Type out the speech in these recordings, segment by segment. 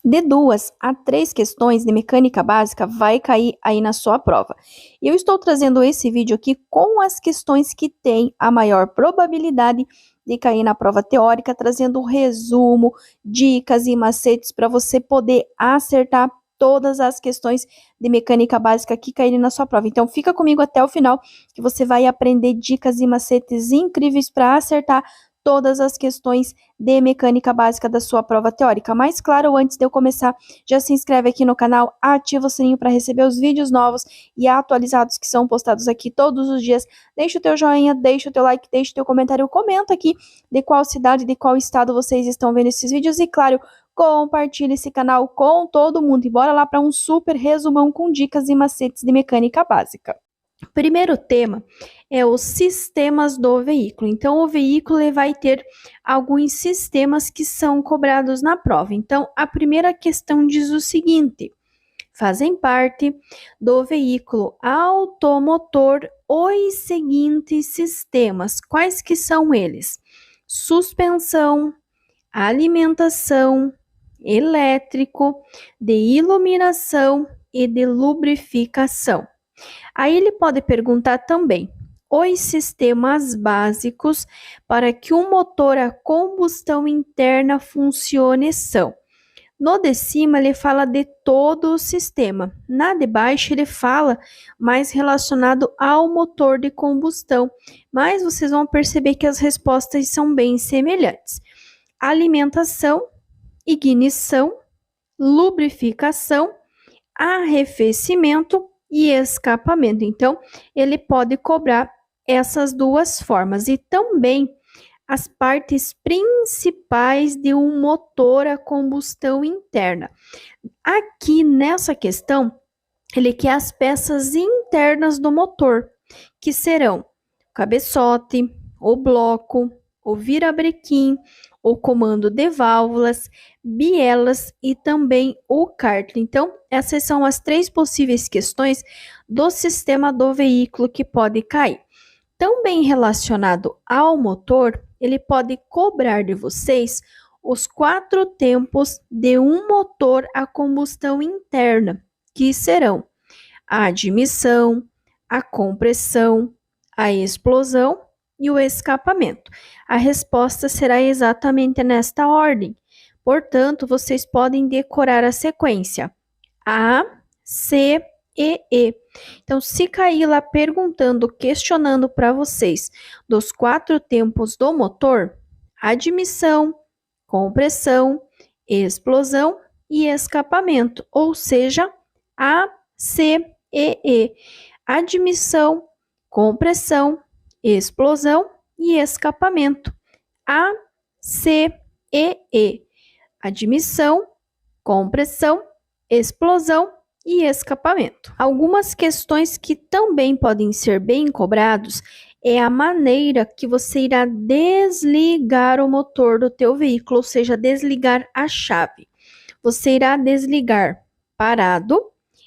De 2 a 3 questões de mecânica básica vai cair aí na sua prova. E eu estou trazendo esse vídeo aqui com as questões que têm a maior probabilidade de cair na prova teórica, trazendo um resumo, dicas e macetes para você poder acertar todas as questões de mecânica básica que caírem na sua prova. Então fica comigo até o final, que você vai aprender dicas e macetes incríveis para acertar todas as questões de mecânica básica da sua prova teórica. Mas claro, antes de eu começar, já se inscreve aqui no canal, ativa o sininho para receber os vídeos novos e atualizados que são postados aqui todos os dias. Deixa o teu joinha, deixa o teu like, deixa o teu comentário, comenta aqui de qual cidade, de qual estado vocês estão vendo esses vídeos e claro, compartilhe esse canal com todo mundo e bora lá para um super resumão com dicas e macetes de mecânica básica. O primeiro tema é os sistemas do veículo. Então, o veículo vai ter alguns sistemas que são cobrados na prova. Então, a primeira questão diz o seguinte: fazem parte do veículo automotor os seguintes sistemas. Quais que são eles? Suspensão, alimentação, elétrico, de iluminação e de lubrificação. Aí ele pode perguntar também os sistemas básicos para que o motor a combustão interna funcione são. No de cima ele fala de todo o sistema. Na de baixo ele fala mais relacionado ao motor de combustão. Mas vocês vão perceber que as respostas são bem semelhantes. Alimentação, ignição, lubrificação, arrefecimento e escapamento. Então, ele pode cobrar essas duas formas e também as partes principais de um motor a combustão interna. Aqui nessa questão, ele quer as peças internas do motor, que serão o cabeçote, o bloco, o virabrequim, o comando de válvulas, bielas e também o cárter. Então, essas são as 3 possíveis questões do sistema do veículo que pode cair. Também relacionado ao motor, ele pode cobrar de vocês os 4 tempos de um motor a combustão interna, que serão a admissão, a compressão, a explosão e o escapamento. A resposta será exatamente nesta ordem. Portanto, vocês podem decorar a sequência A, C e E. Então, se cair lá perguntando, questionando para vocês dos 4 tempos do motor, admissão, compressão, explosão e escapamento, ou seja, A, C e E. Admissão, compressão, explosão e escapamento. A, C e E. Admissão, compressão, explosão e escapamento. Algumas questões que também podem ser bem cobrados é a maneira que você irá desligar o motor do teu veículo, ou seja, desligar a chave. Você irá desligar parado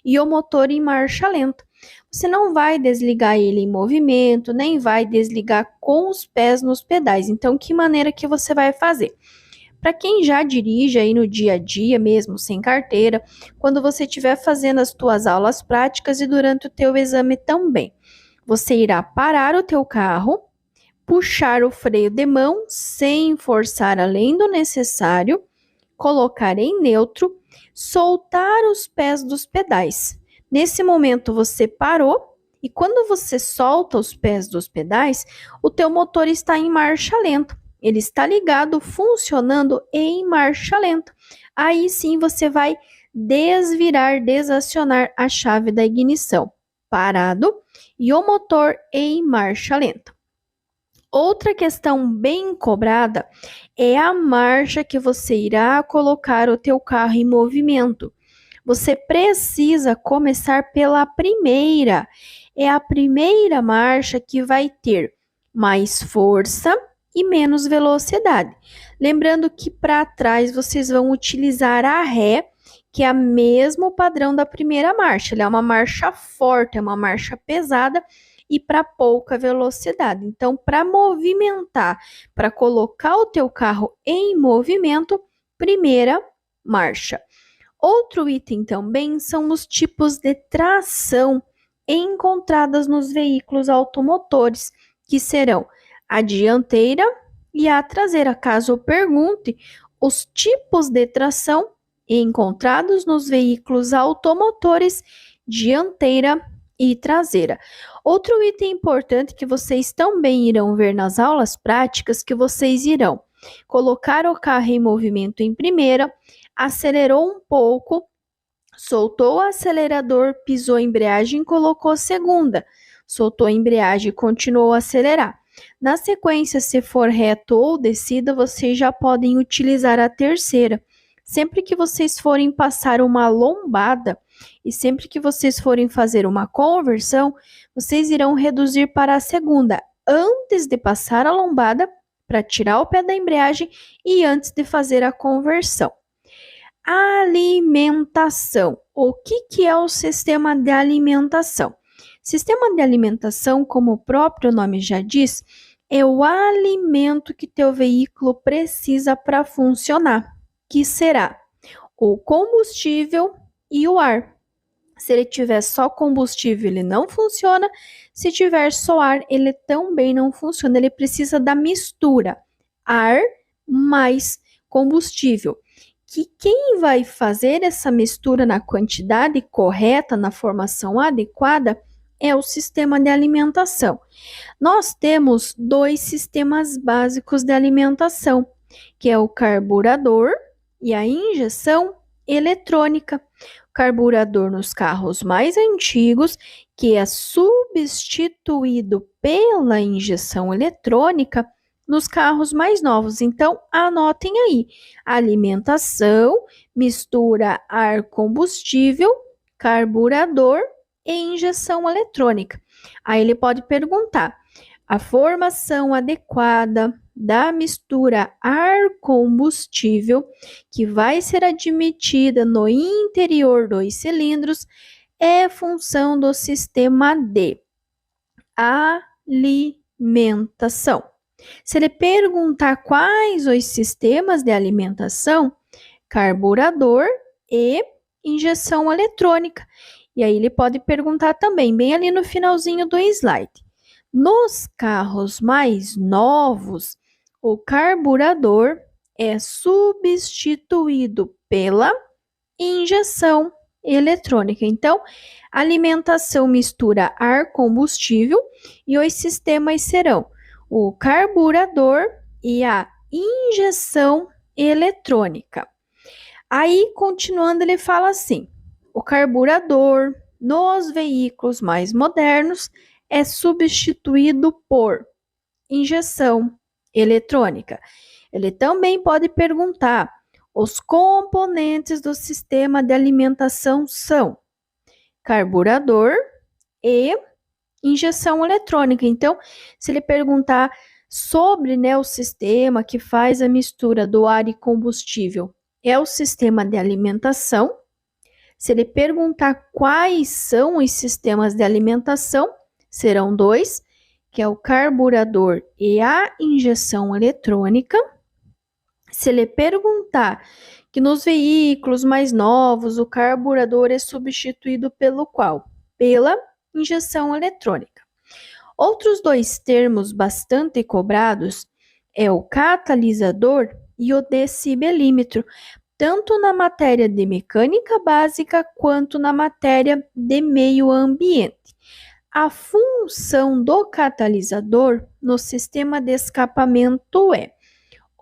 e o motor em marcha lenta. Você não vai desligar ele em movimento, nem vai desligar com os pés nos pedais. Então, que maneira que você vai fazer? Para quem já dirige aí no dia a dia mesmo, sem carteira, quando você estiver fazendo as tuas aulas práticas e durante o teu exame também, você irá parar o teu carro, puxar o freio de mão sem forçar além do necessário, colocar em neutro, soltar os pés dos pedais. Nesse momento você parou e quando você solta os pés dos pedais, o teu motor está em marcha lenta. Ele está ligado, funcionando em marcha lenta. Aí sim você vai desvirar, desacionar a chave da ignição. Parado e o motor em marcha lenta. Outra questão bem cobrada é a marcha que você irá colocar o teu carro em movimento. Você precisa começar pela primeira. É a primeira marcha que vai ter mais força e menos velocidade. Lembrando que para trás vocês vão utilizar a ré, que é o mesmo padrão da primeira marcha. Ela é uma marcha forte, é uma marcha pesada e para pouca velocidade. Então, para movimentar, para colocar o teu carro em movimento, primeira marcha. Outro item também são os tipos de tração encontradas nos veículos automotores, que serão a dianteira e a traseira. Caso eu pergunte, os tipos de tração encontrados nos veículos automotores, dianteira e traseira. Outro item importante que vocês também irão ver nas aulas práticas, que vocês irão colocar o carro em movimento em primeira, acelerou um pouco, soltou o acelerador, pisou a embreagem, colocou a segunda, soltou a embreagem e continuou a acelerar. Na sequência, se for reto ou descida, vocês já podem utilizar a terceira. Sempre que vocês forem passar uma lombada e sempre que vocês forem fazer uma conversão, vocês irão reduzir para a segunda, antes de passar a lombada, para tirar o pé da embreagem e antes de fazer a conversão. Alimentação. O que é o sistema de alimentação? Sistema de alimentação, como o próprio nome já diz, é o alimento que teu veículo precisa para funcionar, que será o combustível e o ar. Se ele tiver só combustível, ele não funciona. Se tiver só ar, ele também não funciona. Ele precisa da mistura ar mais combustível. Que quem vai fazer essa mistura na quantidade correta, na formação adequada, é o sistema de alimentação. Nós temos dois sistemas básicos de alimentação, que é o carburador e a injeção eletrônica. Carburador nos carros mais antigos, que é substituído pela injeção eletrônica nos carros mais novos. Então, anotem aí: alimentação, mistura ar-combustível, carburador e injeção eletrônica. Aí ele pode perguntar: a formação adequada da mistura ar-combustível que vai ser admitida no interior dos cilindros é função do sistema de alimentação. Se ele perguntar quais os sistemas de alimentação, carburador e injeção eletrônica. E aí ele pode perguntar também, bem ali no finalzinho do slide. Nos carros mais novos, o carburador é substituído pela injeção eletrônica. Então, alimentação mistura ar-combustível e os sistemas serão o carburador e a injeção eletrônica. Aí, continuando, ele fala assim: o carburador nos veículos mais modernos é substituído por injeção eletrônica. Ele também pode perguntar: os componentes do sistema de alimentação são carburador e injeção eletrônica. Então, se ele perguntar sobre, o sistema que faz a mistura do ar e combustível, é o sistema de alimentação. Se ele perguntar quais são os sistemas de alimentação, serão dois, que é o carburador e a injeção eletrônica. Se ele perguntar que nos veículos mais novos o carburador é substituído pelo qual? Pela injeção eletrônica. Outros dois termos bastante cobrados é o catalisador e o decibelímetro, tanto na matéria de mecânica básica quanto na matéria de meio ambiente. A função do catalisador no sistema de escapamento é: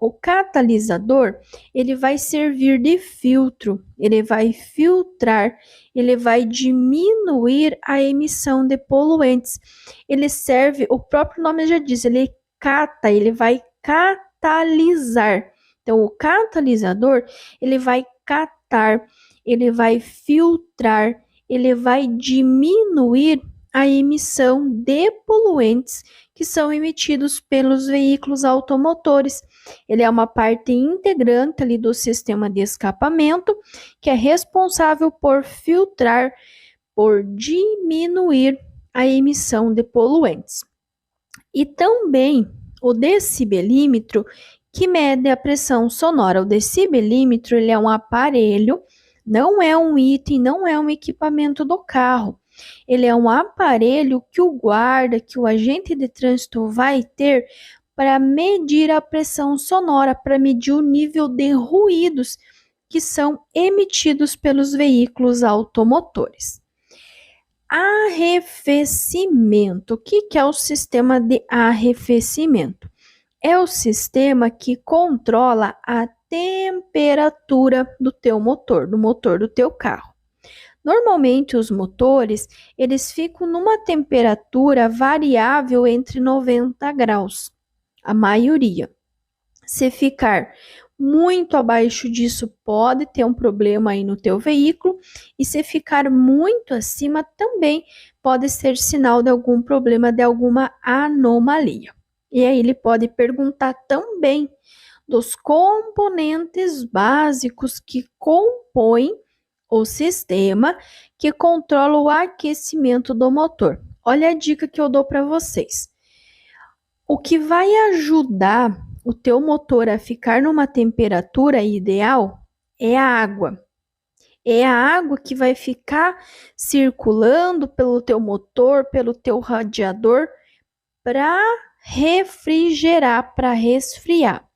o catalisador, ele vai servir de filtro, ele vai filtrar, ele vai diminuir a emissão de poluentes. Ele serve, o próprio nome já diz, ele cata, ele vai catalisar. Então, o catalisador, ele vai catar, ele vai filtrar, ele vai diminuir a emissão de poluentes que são emitidos pelos veículos automotores. Ele é uma parte integrante ali do sistema de escapamento, que é responsável por filtrar, por diminuir a emissão de poluentes. E também o decibelímetro, que mede a pressão sonora. O decibelímetro, ele é um aparelho, não é um item, não é um equipamento do carro. Ele é um aparelho que o guarda, que o agente de trânsito vai ter para medir a pressão sonora, para medir o nível de ruídos que são emitidos pelos veículos automotores. Arrefecimento. O que é o sistema de arrefecimento? É o sistema que controla a temperatura do teu motor, do motor do teu carro. Normalmente os motores, eles ficam numa temperatura variável entre 90 graus, a maioria. Se ficar muito abaixo disso, pode ter um problema aí no teu veículo, e se ficar muito acima, também pode ser sinal de algum problema, de alguma anomalia. E aí ele pode perguntar também dos componentes básicos que compõem o sistema que controla o aquecimento do motor. Olha a dica que eu dou para vocês. O que vai ajudar o teu motor a ficar numa temperatura ideal é a água. É a água que vai ficar circulando pelo teu motor, pelo teu radiador, para refrigerar, para resfriar.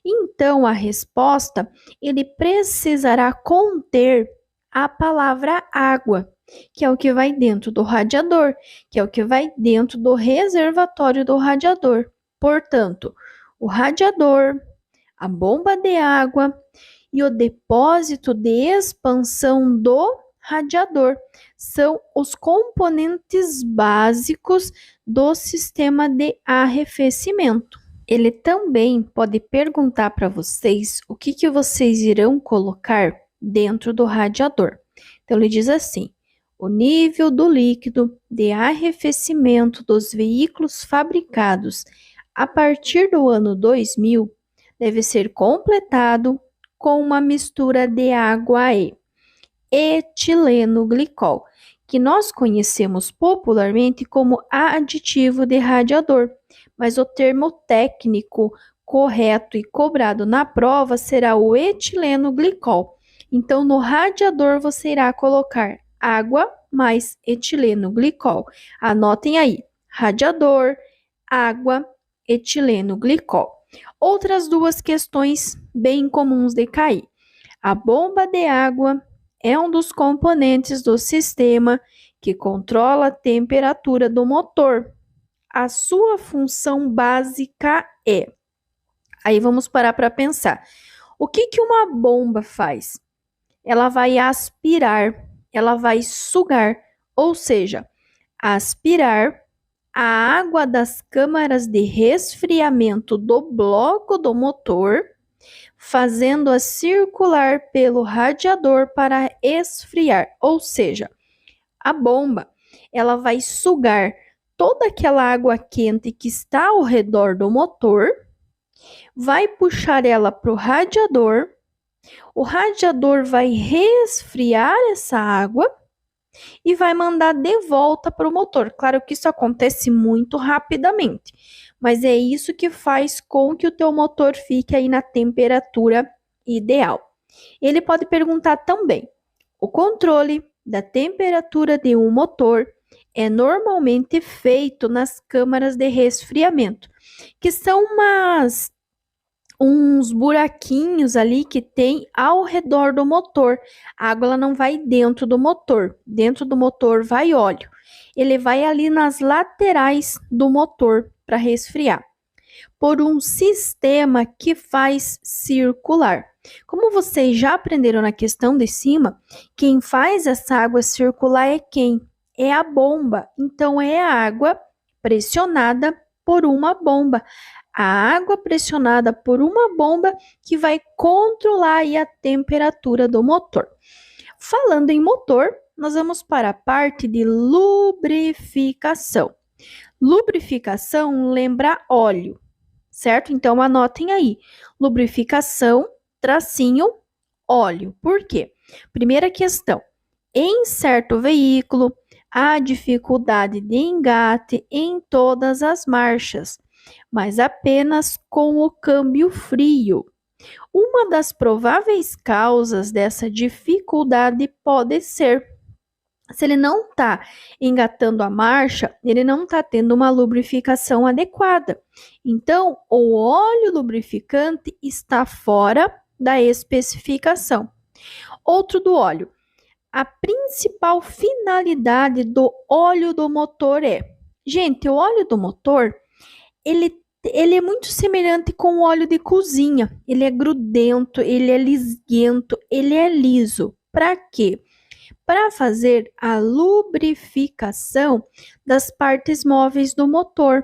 Então, a resposta, ele precisará conter a palavra água, que é o que vai dentro do radiador, que é o que vai dentro do reservatório do radiador. Portanto, o radiador, a bomba de água e o depósito de expansão do radiador são os componentes básicos do sistema de arrefecimento. Ele também pode perguntar para vocês o que vocês irão colocar dentro do radiador. Então, ele diz assim: o nível do líquido de arrefecimento dos veículos fabricados a partir do ano 2000 deve ser completado com uma mistura de água e etileno glicol, que nós conhecemos popularmente como aditivo de radiador, mas o termo técnico correto e cobrado na prova será o etileno glicol. Então, no radiador você irá colocar água mais etileno glicol. Anotem aí: radiador, água, etileno glicol. Outras duas questões bem comuns de cair. A bomba de água é um dos componentes do sistema que controla a temperatura do motor. A sua função básica é... Aí vamos parar para pensar. O que uma bomba faz? Ela vai aspirar, ela vai sugar, ou seja, aspirar a água das câmaras de resfriamento do bloco do motor, fazendo-a circular pelo radiador para esfriar, ou seja, a bomba, ela vai sugar toda aquela água quente que está ao redor do motor, vai puxar ela para o radiador vai resfriar essa água e vai mandar de volta para o motor. Claro que isso acontece muito rapidamente, mas é isso que faz com que o teu motor fique aí na temperatura ideal. Ele pode perguntar também: o controle da temperatura de um motor é normalmente feito nas câmaras de resfriamento, que são uns buraquinhos ali que tem ao redor do motor. A água ela não vai dentro do motor. Dentro do motor vai óleo. Ele vai ali nas laterais do motor para resfriar, por um sistema que faz circular. Como vocês já aprenderam na questão de cima, quem faz essa água circular é quem? É a bomba. Então, é a água pressionada por uma bomba. A água pressionada por uma bomba que vai controlar aí a temperatura do motor. Falando em motor, nós vamos para a parte de lubrificação. Lubrificação lembra óleo, certo? Então, anotem aí: lubrificação, tracinho, óleo. Por quê? Primeira questão: em certo veículo, há dificuldade de engate em todas as marchas. mas apenas com o câmbio frio. Uma das prováveis causas dessa dificuldade pode ser se ele não está engatando a marcha, ele não está tendo uma lubrificação adequada. Então, o óleo lubrificante está fora da especificação. Outro do óleo. A principal finalidade do óleo do motor é... Gente, o óleo do motor, ele é muito semelhante com o óleo de cozinha. Ele é grudento, ele é lisguento, ele é liso. Para quê? Para fazer a lubrificação das partes móveis do motor.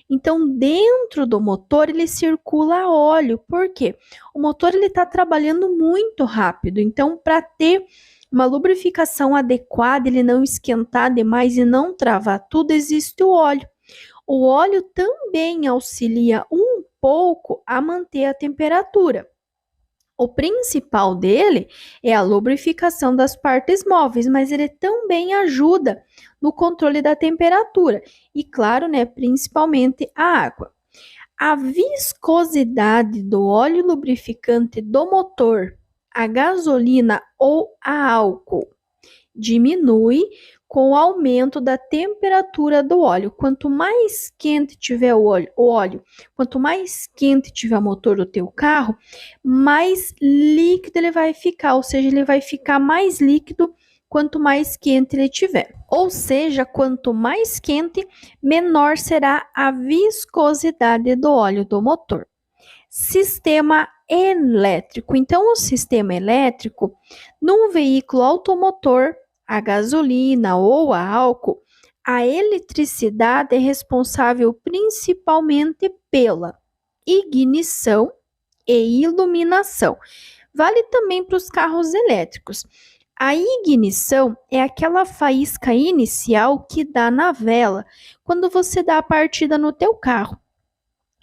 Então, dentro do motor, ele circula óleo. Por quê? O motor está trabalhando muito rápido. Então, para ter uma lubrificação adequada, ele não esquentar demais e não travar tudo, existe o óleo. O óleo também auxilia um pouco a manter a temperatura. O principal dele é a lubrificação das partes móveis, mas ele também ajuda no controle da temperatura e, claro, né, principalmente a água. A viscosidade do óleo lubrificante do motor, a gasolina ou a álcool diminui com o aumento da temperatura do óleo. Quanto mais quente tiver o óleo, quanto mais quente tiver o motor do teu carro, mais líquido ele vai ficar, ou seja, ele vai ficar mais líquido quanto mais quente ele tiver. Ou seja, quanto mais quente, menor será a viscosidade do óleo do motor. Sistema elétrico. Então, o sistema elétrico, num veículo automotor, a gasolina ou a álcool, a eletricidade é responsável principalmente pela ignição e iluminação. Vale também para os carros elétricos. A ignição é aquela faísca inicial que dá na vela quando você dá a partida no teu carro.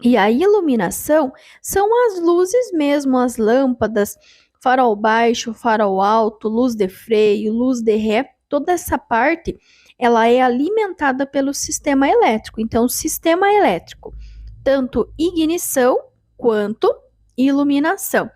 E a iluminação são as luzes mesmo, as lâmpadas, farol baixo, farol alto, luz de freio, luz de ré, toda essa parte, ela é alimentada pelo sistema elétrico. Então, o sistema elétrico, tanto ignição quanto iluminação.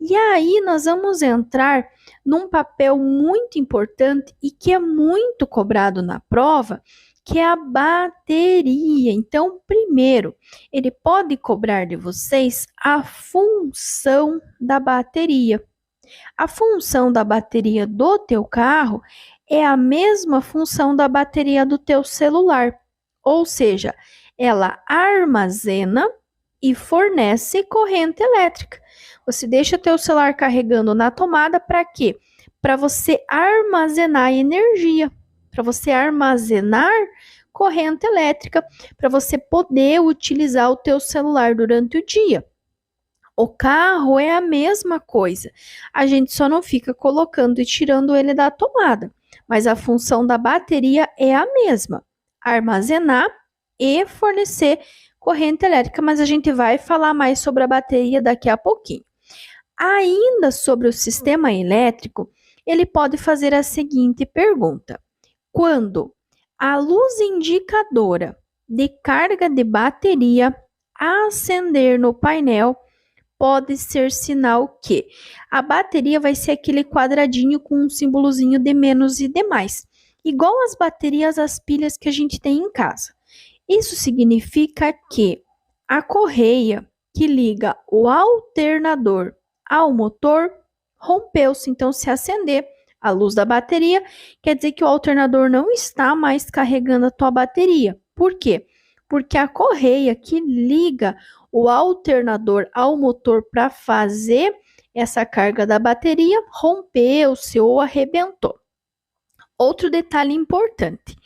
E aí, nós vamos entrar num papel muito importante e que é muito cobrado na prova, que é a bateria. Então, primeiro, ele pode cobrar de vocês a função da bateria. A função da bateria do teu carro é a mesma função da bateria do teu celular. Ou seja, ela armazena e fornece corrente elétrica. Você deixa teu celular carregando na tomada para quê? Para você armazenar energia, para você armazenar corrente elétrica, para você poder utilizar o teu celular durante o dia. O carro é a mesma coisa. A gente só não fica colocando e tirando ele da tomada, mas a função da bateria é a mesma: armazenar e fornecer corrente elétrica, mas a gente vai falar mais sobre a bateria daqui a pouquinho. Ainda sobre o sistema elétrico, ele pode fazer a seguinte pergunta: quando a luz indicadora de carga de bateria acender no painel, pode ser sinal que a bateria vai ser aquele quadradinho com um símbolozinho de menos e de mais, igual as baterias, as pilhas que a gente tem em casa. Isso significa que a correia que liga o alternador ao motor rompeu-se. Então, se acender a luz da bateria, quer dizer que o alternador não está mais carregando a tua bateria. Por quê? Porque a correia que liga o alternador ao motor para fazer essa carga da bateria rompeu-se ou arrebentou. Outro detalhe importante.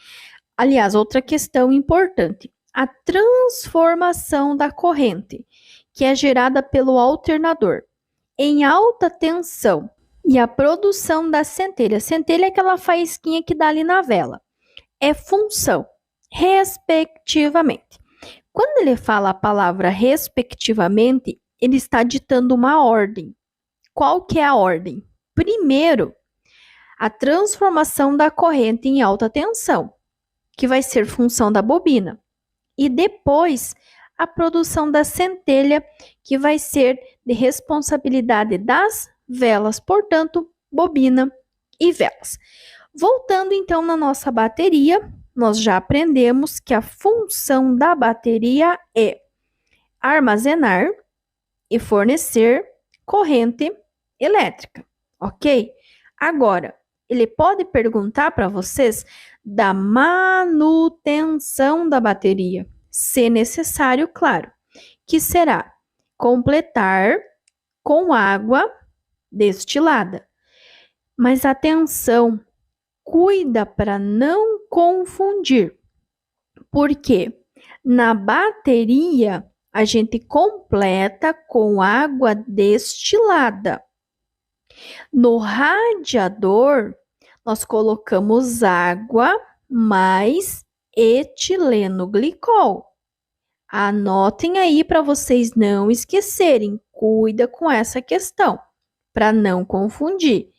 Aliás, outra questão importante: a transformação da corrente, que é gerada pelo alternador, em alta tensão, e a produção da centelha. Centelha é aquela faísquinha que dá ali na vela. É função, respectivamente. Quando ele fala a palavra respectivamente, ele está ditando uma ordem. Qual que é a ordem? Primeiro, a transformação da corrente em alta tensão, que vai ser função da bobina. E depois, a produção da centelha, que vai ser de responsabilidade das velas, portanto, bobina e velas. Voltando então na nossa bateria, nós já aprendemos que a função da bateria é armazenar e fornecer corrente elétrica, ok? Agora, ele pode perguntar para vocês da manutenção da bateria, se necessário, claro, que será completar com água destilada. Mas atenção, cuida para não confundir, porque na bateria a gente completa com água destilada. No radiador, nós colocamos água mais etileno glicol. Anotem aí para vocês não esquecerem. Cuida com essa questão, para não confundir.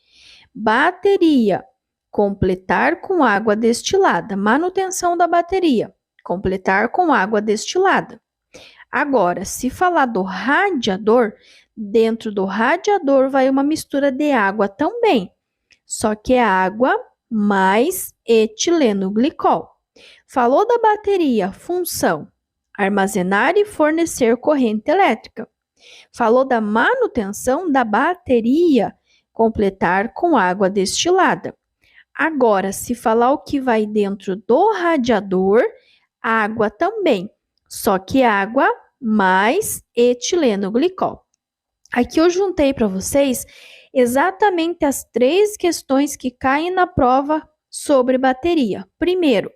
Bateria, completar com água destilada. Manutenção da bateria, completar com água destilada. Agora, se falar do radiador, dentro do radiador vai uma mistura de água também, só que é água mais etileno glicol. Falou da bateria, função, armazenar e fornecer corrente elétrica. Falou da manutenção da bateria, completar com água destilada. Agora, se falar o que vai dentro do radiador, água também, só que água mais etileno glicol. Aqui eu juntei para vocês exatamente as 3 questões que caem na prova sobre bateria. Primeiro,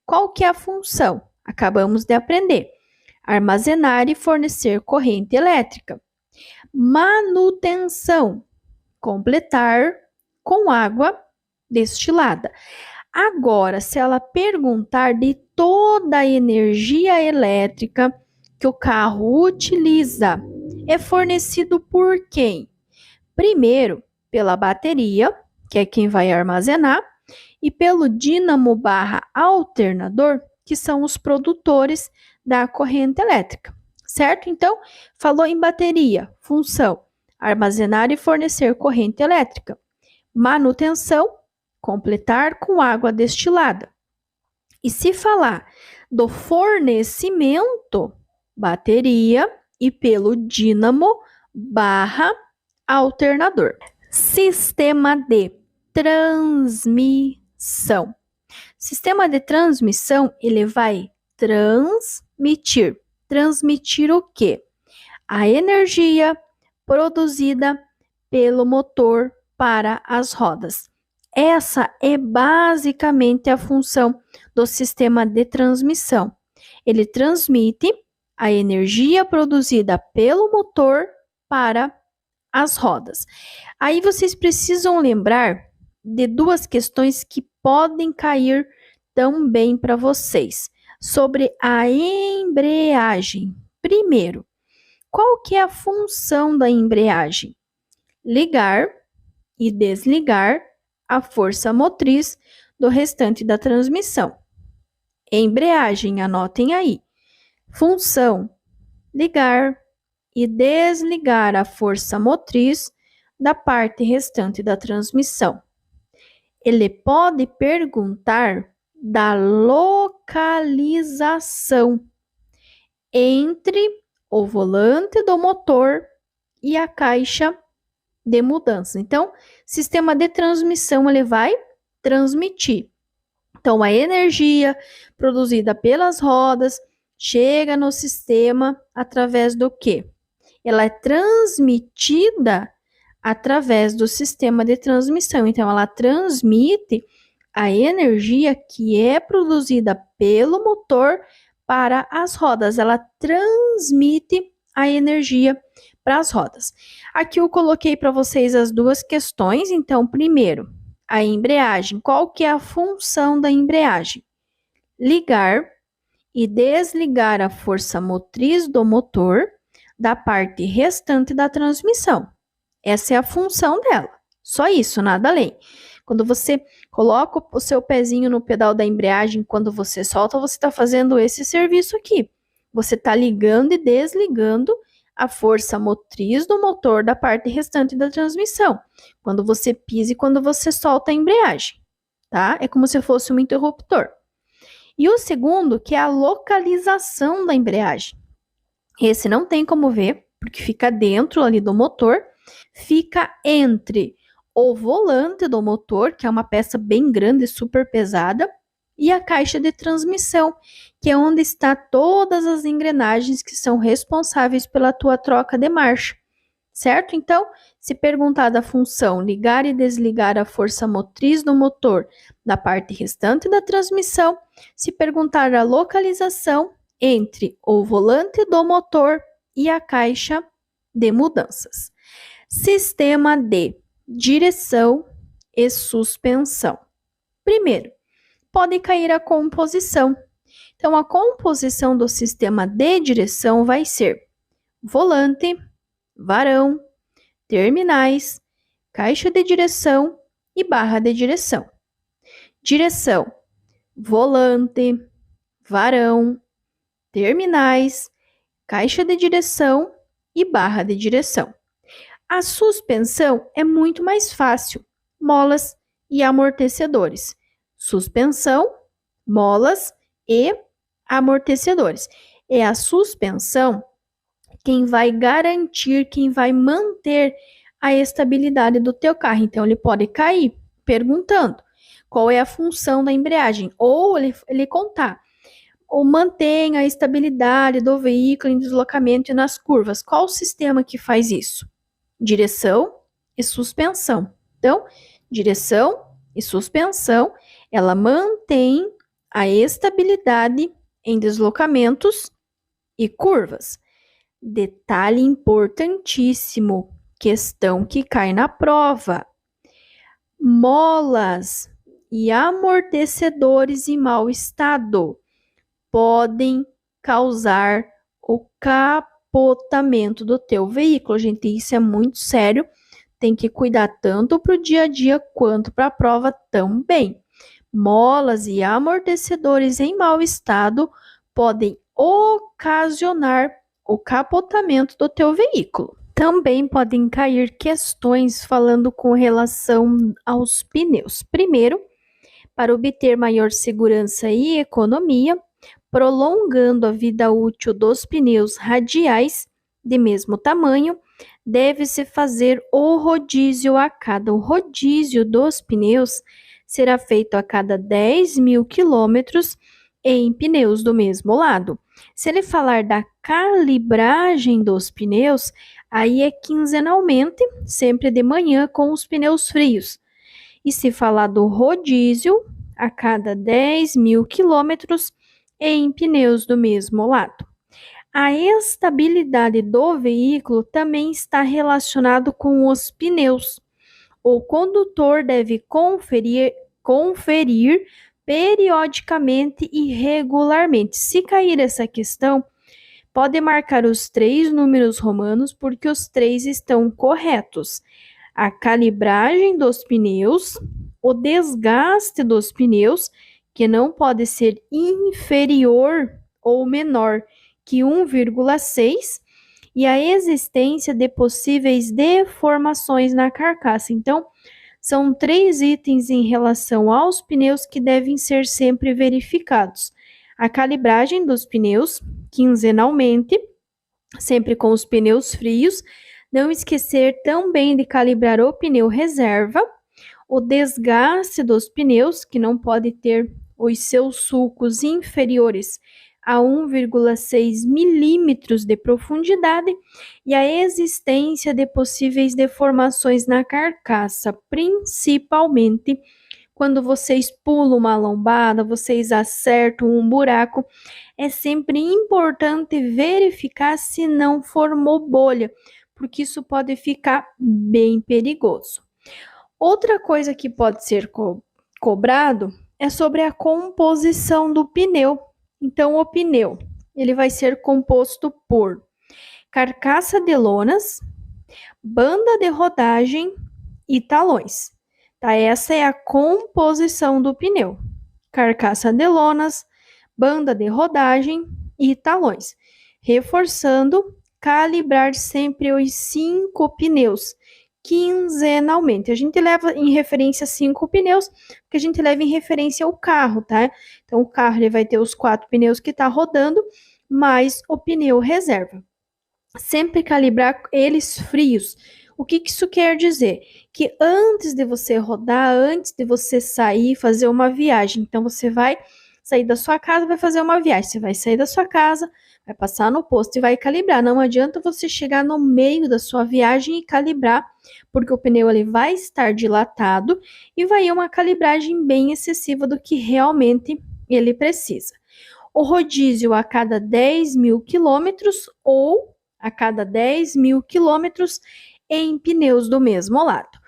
qual que é a função? Acabamos de aprender. Armazenar e fornecer corrente elétrica. Manutenção, completar com água destilada. Agora, se ela perguntar de toda a energia elétrica que o carro utiliza, é fornecido por quem? Primeiro, pela bateria, que é quem vai armazenar, e pelo dínamo barra alternador, que são os produtores da corrente elétrica, certo? Então, falou em bateria, função, armazenar e fornecer corrente elétrica. Manutenção, completar com água destilada. E se falar do fornecimento, bateria e pelo dínamo barra alternador. Sistema de transmissão. Sistema de transmissão, ele vai transmitir. Transmitir o quê? A energia produzida pelo motor para as rodas. Essa é basicamente a função do sistema de transmissão. Ele transmite a energia produzida pelo motor para as rodas. Aí vocês precisam lembrar de 2 questões que podem cair também para vocês sobre a embreagem. Primeiro, qual que é a função da embreagem? Ligar e desligar a força motriz do restante da transmissão. Embreagem, anotem aí. Função, ligar e desligar a força motriz da parte restante da transmissão. Ele pode perguntar da localização entre o volante do motor e a caixa de mudança. Então, sistema de transmissão, ele vai transmitir. Então, a energia produzida pelas rodas chega no sistema através do quê? Ela é transmitida através do sistema de transmissão. Então, ela transmite a energia que é produzida pelo motor para as rodas. Ela transmite a energia para as rodas. Aqui eu coloquei para vocês as 2 questões. Então, primeiro, a embreagem. Qual que é a função da embreagem? Ligar e desligar a força motriz do motor da parte restante da transmissão. Essa é a função dela. Só isso, nada além. Quando você coloca o seu pezinho no pedal da embreagem, quando você solta, você está fazendo esse serviço aqui. Você está ligando e desligando a força motriz do motor da parte restante da transmissão, quando você pisa e quando você solta a embreagem, tá? É como se fosse um interruptor. E o segundo, que é a localização da embreagem. Esse não tem como ver, porque fica dentro ali do motor, fica entre o volante do motor, que é uma peça bem grande e super pesada, e a caixa de transmissão, que é onde está todas as engrenagens que são responsáveis pela tua troca de marcha, certo? Então, se perguntar da função ligar e desligar a força motriz do motor da parte restante da transmissão, se perguntar a localização entre o volante do motor e a caixa de mudanças. Sistema de direção e suspensão. Primeiro, pode cair a composição. Então, a composição do sistema de direção vai ser volante, varão, terminais, caixa de direção e barra de direção. Direção: volante, varão, terminais, caixa de direção e barra de direção. A suspensão é muito mais fácil: molas e amortecedores. Suspensão, molas e amortecedores. É a suspensão quem vai garantir, quem vai manter a estabilidade do teu carro. Então, ele pode cair perguntando qual é a função da embreagem, ou ele contar, ou mantém a estabilidade do veículo em deslocamento e nas curvas. Qual o sistema que faz isso? Direção e suspensão. Então, direção e suspensão, ela mantém a estabilidade em deslocamentos e curvas. Detalhe importantíssimo, questão que cai na prova: molas e amortecedores em mau estado podem causar o capotamento do teu veículo. Gente, isso é muito sério, tem que cuidar tanto para o dia a dia quanto para a prova também. Molas e amortecedores em mau estado podem ocasionar o capotamento do teu veículo. Também podem cair questões falando com relação aos pneus. Primeiro, para obter maior segurança e economia, prolongando a vida útil dos pneus radiais de mesmo tamanho, deve-se fazer o rodízio a cada. O rodízio dos pneus será feito a cada 10.000 quilômetros em pneus do mesmo lado. Se ele falar da calibragem dos pneus, aí é quinzenalmente, sempre de manhã com os pneus frios. E se falar do rodízio, a cada 10.000 quilômetros em pneus do mesmo lado. A estabilidade do veículo também está relacionado com os pneus. O condutor deve conferir periodicamente e regularmente. Se cair essa questão, pode marcar os 3 números romanos, porque os 3 estão corretos. A calibragem dos pneus, o desgaste dos pneus, que não pode ser inferior ou menor que 1,6, e a existência de possíveis deformações na carcaça. Então, são 3 itens em relação aos pneus que devem ser sempre verificados: a calibragem dos pneus, quinzenalmente, sempre com os pneus frios. Não esquecer também de calibrar o pneu reserva, o desgaste dos pneus, que não pode ter os seus sulcos inferiores a 1,6 milímetros de profundidade, e a existência de possíveis deformações na carcaça, principalmente quando vocês pulam uma lombada, vocês acertam um buraco. É sempre importante verificar se não formou bolha, porque isso pode ficar bem perigoso. Outra coisa que pode ser cobrado é sobre a composição do pneu. Então, o pneu, ele vai ser composto por carcaça de lonas, banda de rodagem e talões. Tá? Essa é a composição do pneu: carcaça de lonas, banda de rodagem e talões. Reforçando, calibrar sempre os 5 pneus quinzenalmente. A gente leva em referência 5 pneus, porque a gente leva em referência o carro, tá? Então, o carro ele vai ter os 4 pneus que está rodando, mais o pneu reserva. Sempre calibrar eles frios. O que isso quer dizer? Que antes de você rodar, antes de você sair, fazer uma viagem, então você vai sair da sua casa, vai fazer uma viagem. Você vai sair da sua casa, vai passar no posto e vai calibrar. Não adianta você chegar no meio da sua viagem e calibrar, porque o pneu ele vai estar dilatado e vai ir uma calibragem bem excessiva do que realmente ele precisa. O rodízio a cada 10.000 quilômetros ou a cada 10.000 quilômetros em pneus do mesmo lado.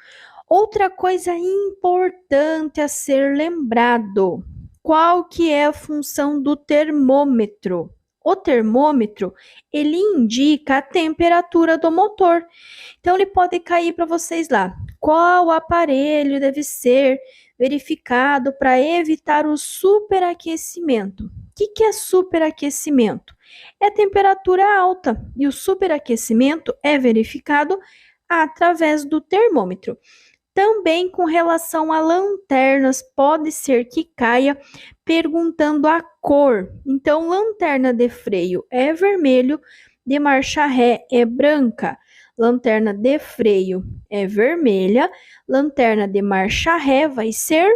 Outra coisa importante a ser lembrado, qual que é a função do termômetro? O termômetro, ele indica a temperatura do motor. Então, ele pode cair para vocês lá. Qual aparelho deve ser verificado para evitar o superaquecimento? O que é superaquecimento? É temperatura alta e o superaquecimento é verificado através do termômetro. Também com relação a lanternas, pode ser que caia perguntando a cor. Então, lanterna de freio é vermelho, de marcha ré é branca. Lanterna de freio é vermelha, lanterna de marcha ré vai ser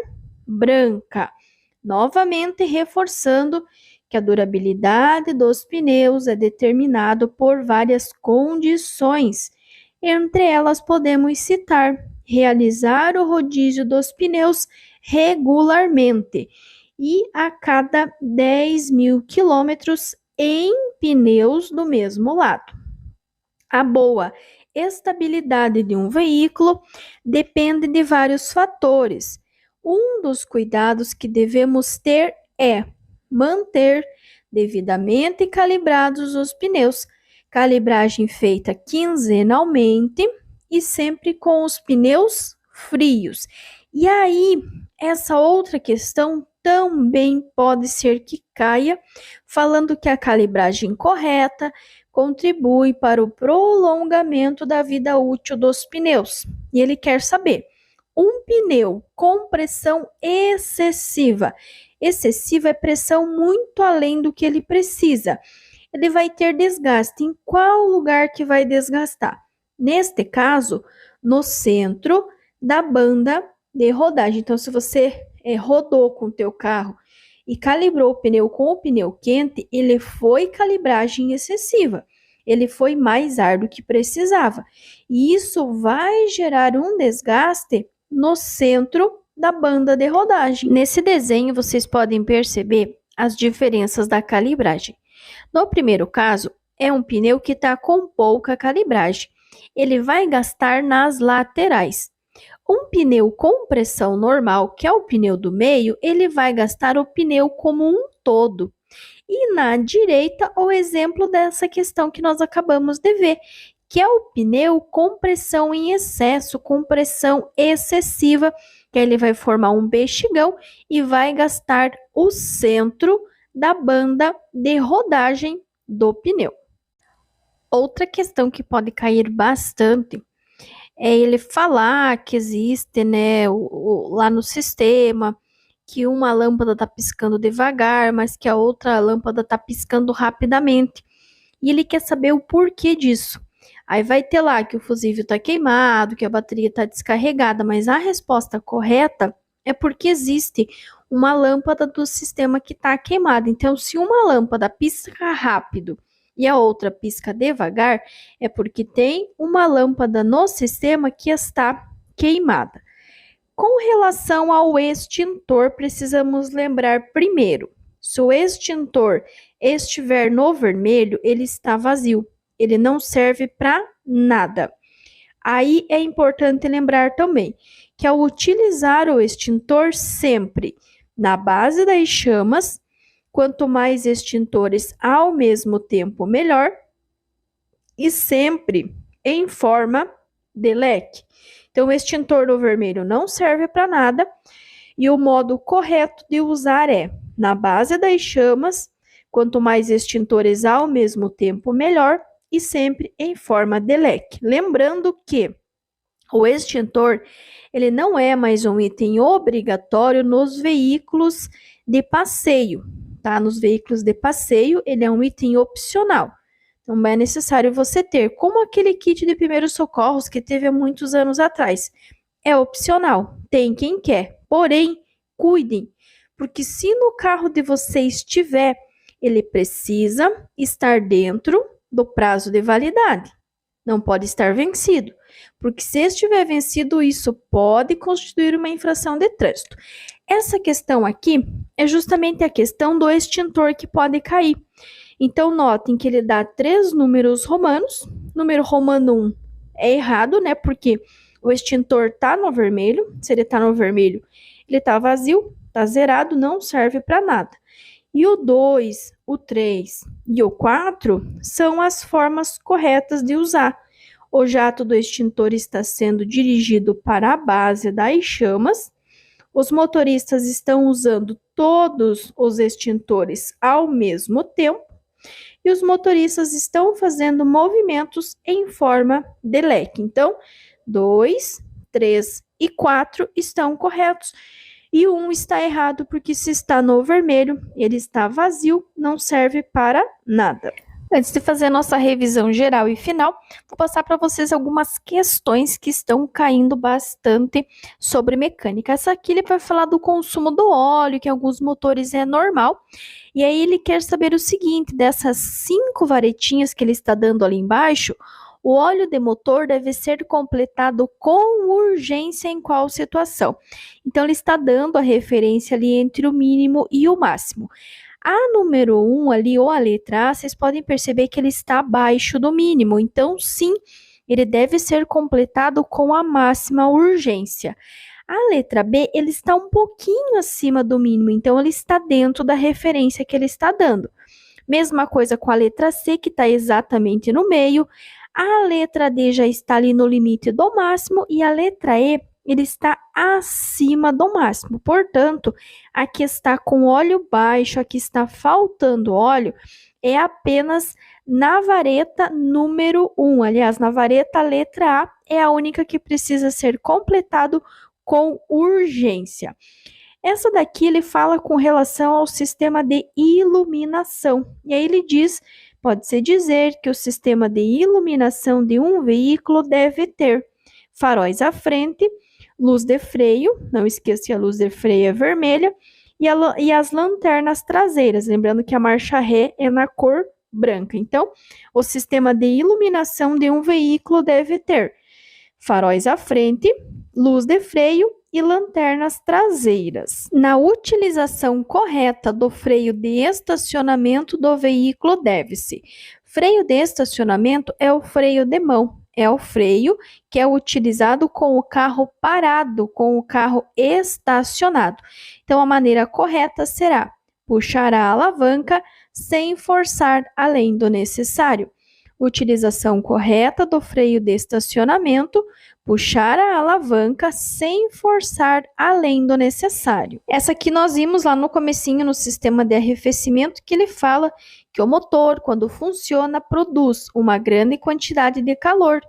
branca. Novamente reforçando que a durabilidade dos pneus é determinado por várias condições. Entre elas podemos citar realizar o rodízio dos pneus regularmente e a cada 10.000 quilômetros em pneus do mesmo lado. A boa estabilidade de um veículo depende de vários fatores. Um dos cuidados que devemos ter é manter devidamente calibrados os pneus, calibragem feita quinzenalmente e sempre com os pneus frios. E aí, essa outra questão também pode ser que caia, falando que a calibragem correta contribui para o prolongamento da vida útil dos pneus. E ele quer saber: um pneu com pressão excessiva. Excessiva é pressão muito além do que ele precisa. Ele vai ter desgaste. Em qual lugar que vai desgastar? Neste caso, no centro da banda de rodagem. Então, se você rodou com o teu carro e calibrou o pneu com o pneu quente, ele foi calibragem excessiva. Ele foi mais ar do que precisava. E isso vai gerar um desgaste no centro da banda de rodagem. Nesse desenho, vocês podem perceber as diferenças da calibragem. No primeiro caso, é um pneu que está com pouca calibragem. Ele vai gastar nas laterais. Um pneu com pressão normal, que é o pneu do meio, ele vai gastar o pneu como um todo. E na direita, o exemplo dessa questão que nós acabamos de ver, que é o pneu com pressão em excesso, com pressão excessiva, que ele vai formar um bexigão e vai gastar o centro da banda de rodagem do pneu. Outra questão que pode cair bastante é ele falar que existe, né, lá no sistema, que uma lâmpada está piscando devagar, mas que a outra lâmpada está piscando rapidamente. E ele quer saber o porquê disso. Aí vai ter lá que o fusível está queimado, que a bateria está descarregada, mas a resposta correta é porque existe uma lâmpada do sistema que está queimada. Então, se uma lâmpada pisca rápido e a outra pisca devagar, é porque tem uma lâmpada no sistema que está queimada. Com relação ao extintor, precisamos lembrar primeiro, se o extintor estiver no vermelho, ele está vazio, ele não serve para nada. Aí é importante lembrar também que ao utilizar o extintor sempre na base das chamas, quanto mais extintores ao mesmo tempo, melhor, e sempre em forma de leque. Então, o extintor no vermelho não serve para nada e o modo correto de usar é na base das chamas, Quanto mais extintores ao mesmo tempo, melhor, e sempre em forma de leque. Lembrando que o extintor, ele não é mais um item obrigatório nos veículos de passeio, tá? Nos veículos de passeio, ele é um item opcional. Não é necessário você ter, como aquele kit de primeiros socorros que teve há muitos anos atrás. É opcional, tem quem quer. Porém, cuidem, porque se no carro de vocês tiver, ele precisa estar dentro do prazo de validade. Não pode estar vencido, porque se estiver vencido, isso pode constituir uma infração de trânsito. Essa questão aqui é justamente a questão do extintor que pode cair. Então, notem que ele dá 3 números romanos. Número romano 1 é errado, né? Porque o extintor está no vermelho. Se ele está no vermelho, ele está vazio, está zerado, não serve para nada. E o 2, o 3 e o 4 são as formas corretas de usar. O jato do extintor está sendo dirigido para a base das chamas. Os motoristas estão usando todos os extintores ao mesmo tempo. E os motoristas estão fazendo movimentos em forma de leque. Então, 2, 3 e 4 estão corretos. E o 1 está errado, porque se está no vermelho, ele está vazio, não serve para nada. Antes de fazer a nossa revisão geral e final, vou passar para vocês algumas questões que estão caindo bastante sobre mecânica. Essa aqui ele vai falar do consumo do óleo, que em alguns motores é normal. E aí ele quer saber o seguinte, dessas 5 varetinhas que ele está dando ali embaixo, o óleo de motor deve ser completado com urgência em qual situação? Então ele está dando a referência ali entre o mínimo e o máximo. A número 1 ali, ou a letra A, vocês podem perceber que ele está abaixo do mínimo. Então, sim, ele deve ser completado com a máxima urgência. A letra B, ele está um pouquinho acima do mínimo, então ele está dentro da referência que ele está dando. Mesma coisa com a letra C, que está exatamente no meio. A letra D já está ali no limite do máximo e a letra E, ele está acima do máximo. Portanto, aqui está com óleo baixo, aqui está faltando óleo, é apenas na vareta número 1. Aliás, na vareta letra A é a única que precisa ser completado com urgência. Essa daqui ele fala com relação ao sistema de iluminação. E aí ele diz, pode-se dizer que o sistema de iluminação de um veículo deve ter faróis à frente, luz de freio, não esqueça que a luz de freio é vermelha, e as lanternas traseiras, lembrando que a marcha ré é na cor branca. Então, o sistema de iluminação de um veículo deve ter faróis à frente, luz de freio e lanternas traseiras. Na utilização correta do freio de estacionamento do veículo deve-se. Freio de estacionamento é o freio de mão. É o freio que é utilizado com o carro parado, com o carro estacionado. Então, a maneira correta será puxar a alavanca sem forçar além do necessário. Utilização correta do freio de estacionamento, puxar a alavanca sem forçar além do necessário. Essa aqui nós vimos lá no comecinho no sistema de arrefecimento que ele fala que o motor, quando funciona, produz uma grande quantidade de calor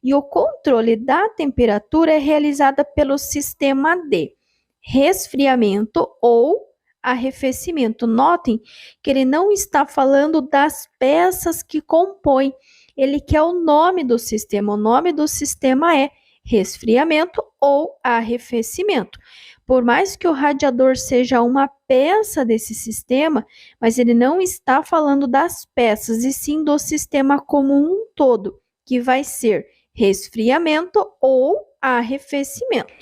e o controle da temperatura é realizada pelo sistema de resfriamento ou arrefecimento. Notem que ele não está falando das peças que compõem, ele quer o nome do sistema. O nome do sistema é resfriamento ou arrefecimento. Por mais que o radiador seja uma peça desse sistema, mas ele não está falando das peças, e sim do sistema como um todo, que vai ser resfriamento ou arrefecimento.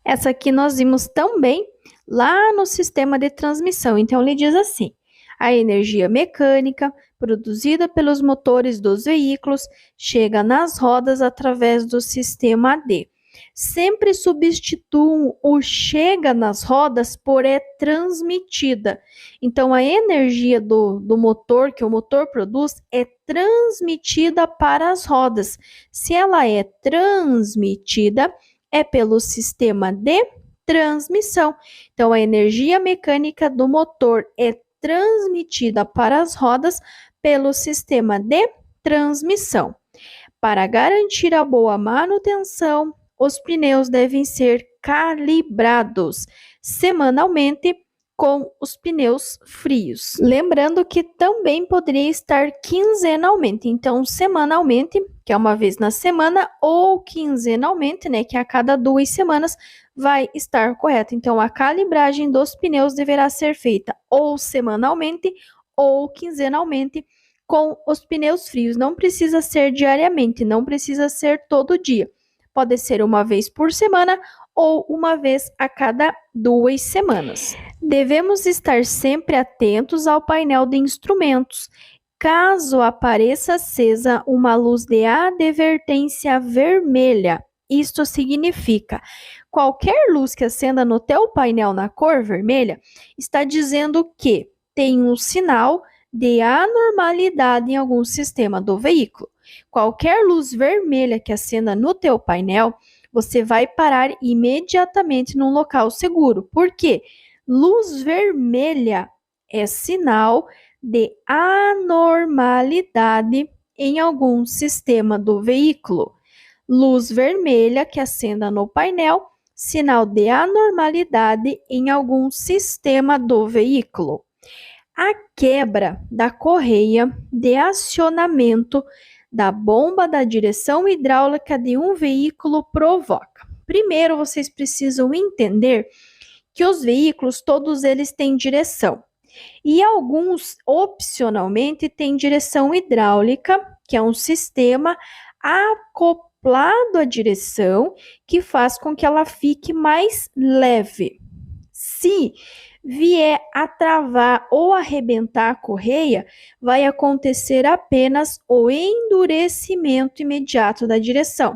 Essa aqui nós vimos também lá no sistema de transmissão. Então, ele diz assim: a energia mecânica produzida pelos motores dos veículos chega nas rodas através do sistema D. Sempre substituam o chega nas rodas por é transmitida. Então, a energia do motor, que o motor produz, é transmitida para as rodas. Se ela é transmitida, é pelo sistema de transmissão. Então, a energia mecânica do motor é transmitida para as rodas pelo sistema de transmissão. Para garantir a boa manutenção, os pneus devem ser calibrados semanalmente com os pneus frios. Lembrando que também poderia estar quinzenalmente, então semanalmente, que é uma vez na semana, ou quinzenalmente, né, que é a cada 2 semanas, vai estar correto. Então a calibragem dos pneus deverá ser feita ou semanalmente ou quinzenalmente com os pneus frios. Não precisa ser diariamente, não precisa ser todo dia. Pode ser uma vez por semana ou uma vez a cada 2 semanas. Devemos estar sempre atentos ao painel de instrumentos. Caso apareça acesa uma luz de advertência vermelha, isto significa qualquer luz que acenda no teu painel na cor vermelha está dizendo que tem um sinal de anormalidade em algum sistema do veículo. Qualquer luz vermelha que acenda no teu painel, você vai parar imediatamente num local seguro. Por quê? Luz vermelha é sinal de anormalidade em algum sistema do veículo. Luz vermelha que acenda no painel, sinal de anormalidade em algum sistema do veículo. A quebra da correia de acionamento da bomba da direção hidráulica de um veículo provoca. Primeiro, vocês precisam entender que os veículos, todos eles têm direção. E alguns, opcionalmente, têm direção hidráulica, que é um sistema acoplado à direção, que faz com que ela fique mais leve. Se vier a travar ou arrebentar a correia, vai acontecer apenas o endurecimento imediato da direção.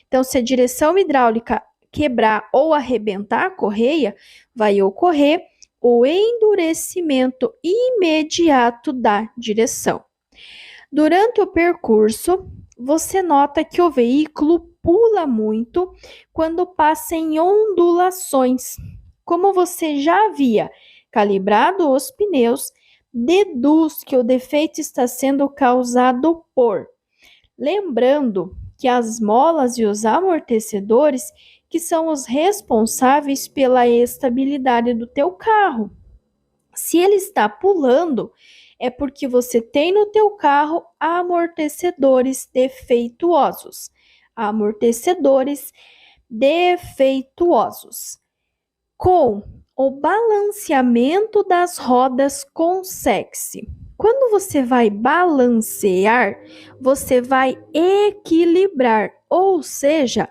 Então, se a direção hidráulica quebrar ou arrebentar a correia, vai ocorrer o endurecimento imediato da direção. Durante o percurso, você nota que o veículo pula muito quando passa em ondulações. Como você já havia calibrado os pneus, deduz que o defeito está sendo causado por. Lembrando que as molas e os amortecedores que são os responsáveis pela estabilidade do teu carro. Se ele está pulando, é porque você tem no teu carro amortecedores defeituosos. Amortecedores defeituosos. Com o balanceamento das rodas consegue-se. Quando você vai balancear, você vai equilibrar, ou seja,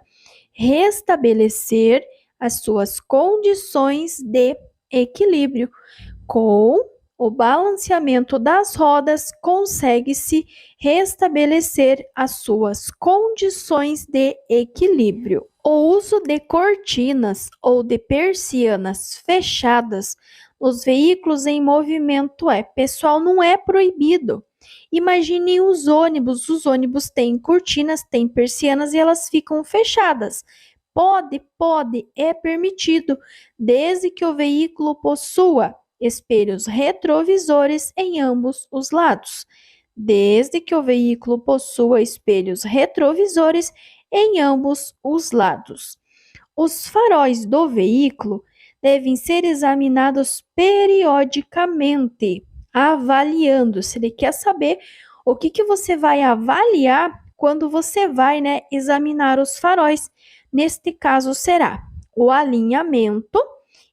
restabelecer as suas condições de equilíbrio. Com o balanceamento das rodas, consegue-se restabelecer as suas condições de equilíbrio. O uso de cortinas ou de persianas fechadas nos veículos em movimento pessoal, não é proibido. Imaginem os ônibus têm cortinas, têm persianas e elas ficam fechadas. Pode, é permitido, desde que o veículo possua espelhos retrovisores em ambos os lados. Desde que o veículo possua espelhos retrovisores em ambos os lados. Os faróis do veículo devem ser examinados periodicamente, avaliando. Se ele quer saber o que você vai avaliar quando você vai, examinar os faróis, neste caso será o alinhamento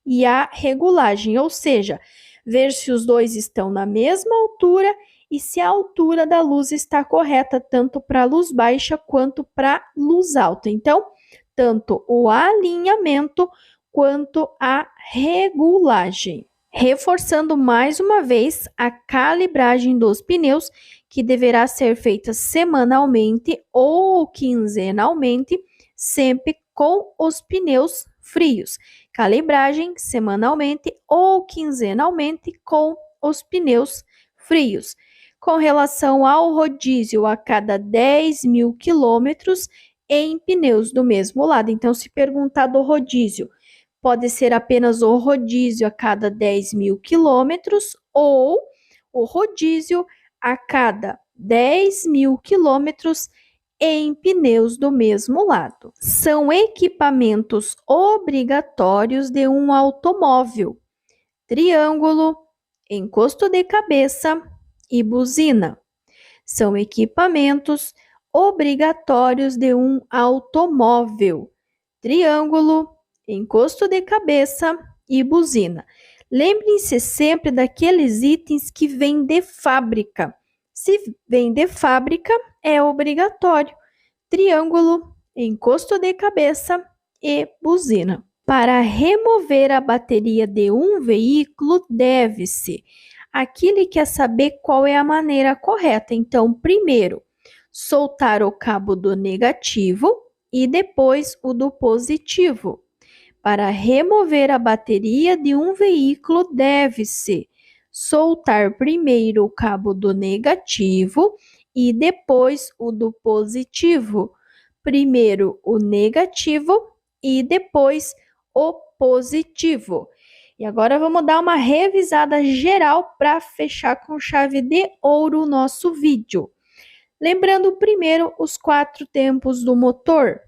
e a regulagem, ou seja, ver se os dois estão na mesma altura e se a altura da luz está correta, tanto para a luz baixa quanto para a luz alta. Então, tanto o alinhamento quanto a regulagem. Reforçando mais uma vez a calibragem dos pneus, que deverá ser feita semanalmente ou quinzenalmente, sempre com os pneus frios. Calibragem semanalmente ou quinzenalmente com os pneus frios. Com relação ao rodízio, a cada 10.000 quilômetros em pneus do mesmo lado. Então, se perguntar do rodízio, pode ser apenas o rodízio a cada 10.000 quilômetros ou o rodízio a cada 10.000 quilômetros em pneus do mesmo lado. São equipamentos obrigatórios de um automóvel: triângulo, encosto de cabeça e buzina. São equipamentos obrigatórios de um automóvel: triângulo, encosto de cabeça e buzina. Lembrem-se sempre daqueles itens que vêm de fábrica. Se vem de fábrica, é obrigatório: triângulo, encosto de cabeça e buzina. Para remover a bateria de um veículo, deve-se. Aqui ele quer saber qual é a maneira correta. Então, primeiro, soltar o cabo do negativo e depois o do positivo. Para remover a bateria de um veículo, deve-se soltar primeiro o cabo do negativo e depois o do positivo. Primeiro o negativo e depois o positivo. E agora vamos dar uma revisada geral para fechar com chave de ouro o nosso vídeo. Lembrando primeiro os 4 tempos do motor: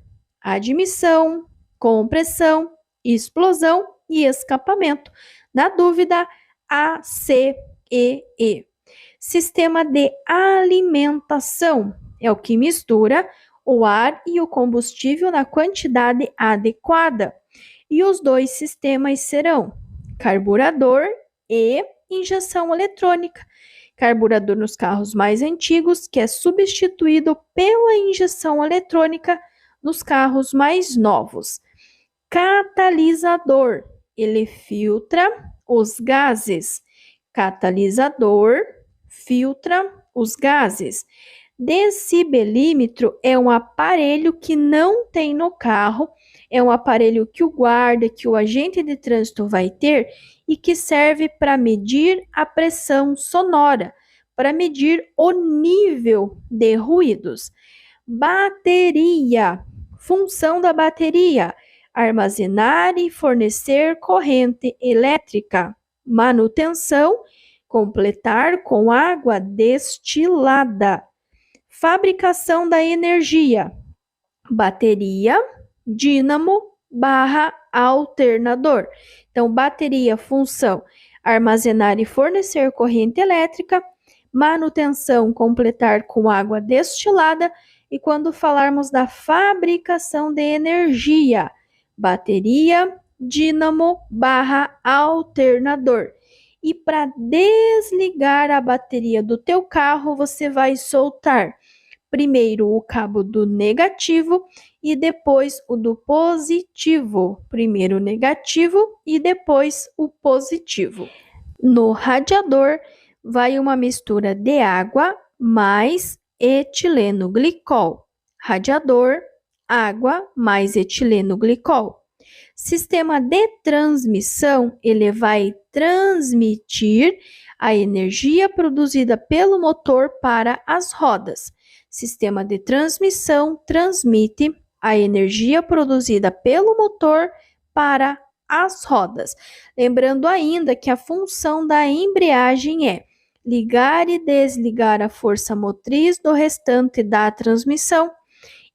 admissão, compressão, explosão e escapamento. Na dúvida, A, C e E. Sistema de alimentação é o que mistura o ar e o combustível na quantidade adequada. E os 2 sistemas serão carburador e injeção eletrônica. Carburador nos carros mais antigos, que é substituído pela injeção eletrônica nos carros mais novos. Catalisador, ele filtra os gases. Catalisador filtra os gases. Decibelímetro é um aparelho que não tem no carro, é um aparelho que o guarda, que o agente de trânsito vai ter e que serve para medir a pressão sonora, para medir o nível de ruídos. Bateria, função da bateria: armazenar e fornecer corrente elétrica. Manutenção: completar com água destilada. Fabricação da energia: bateria, dínamo, alternador. Então, bateria, função: armazenar e fornecer corrente elétrica. Manutenção: completar com água destilada. E quando falarmos da fabricação de energia: bateria, dínamo, alternador. E para desligar a bateria do teu carro, você vai soltar primeiro o cabo do negativo e depois o do positivo. Primeiro o negativo e depois o positivo. No radiador, vai uma mistura de água mais etileno glicol. Radiador, água mais etileno glicol. Sistema de transmissão, ele vai transmitir a energia produzida pelo motor para as rodas. Sistema de transmissão transmite a energia produzida pelo motor para as rodas. Lembrando ainda que a função da embreagem é ligar e desligar a força motriz do restante da transmissão.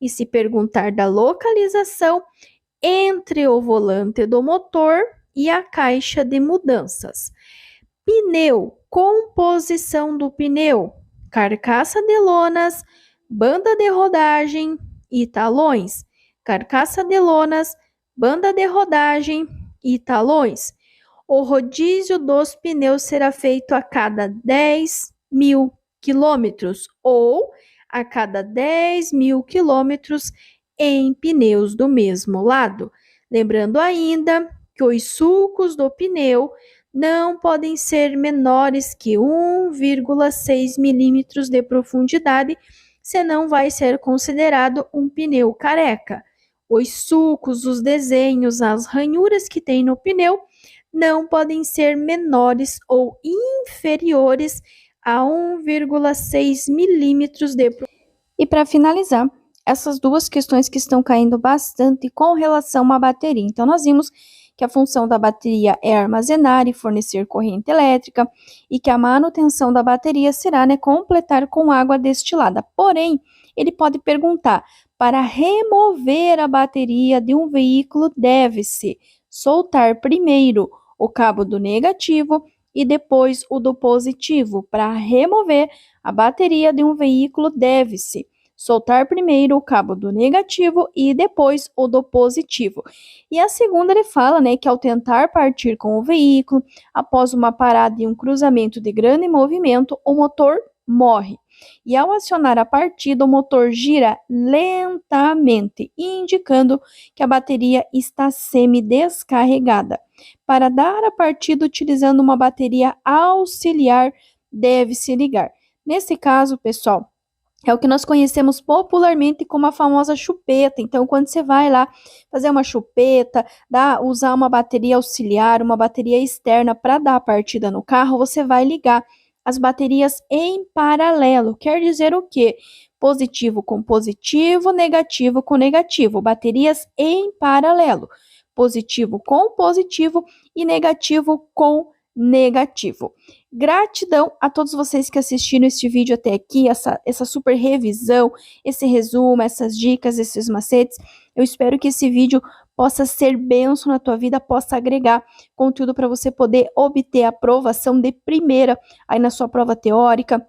E se perguntar da localização, entre o volante do motor e a caixa de mudanças. Pneu, composição do pneu: carcaça de lonas, banda de rodagem e talões. Carcaça de lonas, banda de rodagem e talões. O rodízio dos pneus será feito a cada 10.000 quilômetros ou a cada 10.000 quilômetros em pneus do mesmo lado. Lembrando ainda que os sulcos do pneu não podem ser menores que 1,6 milímetros de profundidade, senão vai ser considerado um pneu careca. Os sulcos, os desenhos, as ranhuras que tem no pneu não podem ser menores ou inferiores a 1,6 milímetros de profundidade. E para finalizar, essas duas questões que estão caindo bastante com relação à bateria. Então, nós vimos que a função da bateria é armazenar e fornecer corrente elétrica e que a manutenção da bateria será, né, completar com água destilada. Porém, ele pode perguntar: para remover a bateria de um veículo, deve-se soltar primeiro o cabo do negativo e depois o do positivo. Para remover a bateria de um veículo, deve-se soltar primeiro o cabo do negativo e depois o do positivo. E a segunda ele fala, né, que ao tentar partir com o veículo, após uma parada e um cruzamento de grande movimento, o motor morre. E ao acionar a partida, o motor gira lentamente, indicando que a bateria está semi-descarregada. Para dar a partida utilizando uma bateria auxiliar, deve-se ligar. Nesse caso, pessoal, é o que nós conhecemos popularmente como a famosa chupeta. Então, quando você vai lá fazer uma chupeta, usar uma bateria auxiliar, uma bateria externa para dar a partida no carro, você vai ligar as baterias em paralelo. Quer dizer o quê? Positivo com positivo, negativo com negativo. Baterias em paralelo. Positivo com positivo e negativo com negativo. Gratidão a todos vocês que assistiram este vídeo até aqui, essa super revisão, esse resumo, essas dicas, esses macetes. Eu espero que esse vídeo possa ser bênção na tua vida, possa agregar conteúdo para você poder obter a aprovação de primeira aí na sua prova teórica.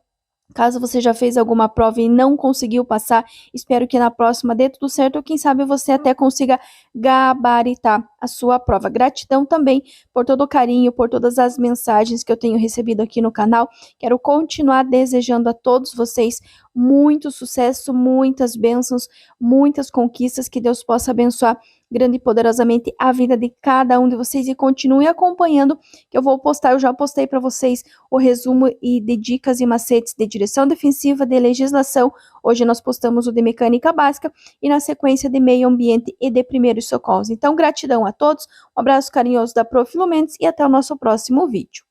Caso você já fez alguma prova e não conseguiu passar, espero que na próxima dê tudo certo ou quem sabe você até consiga gabaritar a sua prova. Gratidão também por todo o carinho, por todas as mensagens que eu tenho recebido aqui no canal. Quero continuar desejando a todos vocês muito sucesso, muitas bênçãos, muitas conquistas, que Deus possa abençoar grande e poderosamente a vida de cada um de vocês e continue acompanhando que eu vou postar, eu já postei para vocês o resumo e de dicas e macetes de direção defensiva, de legislação. Hoje nós postamos o de mecânica básica e na sequência de meio ambiente e de primeiros socorros. Então, gratidão a todos, um abraço carinhoso da Prof. Mendes e até o nosso próximo vídeo.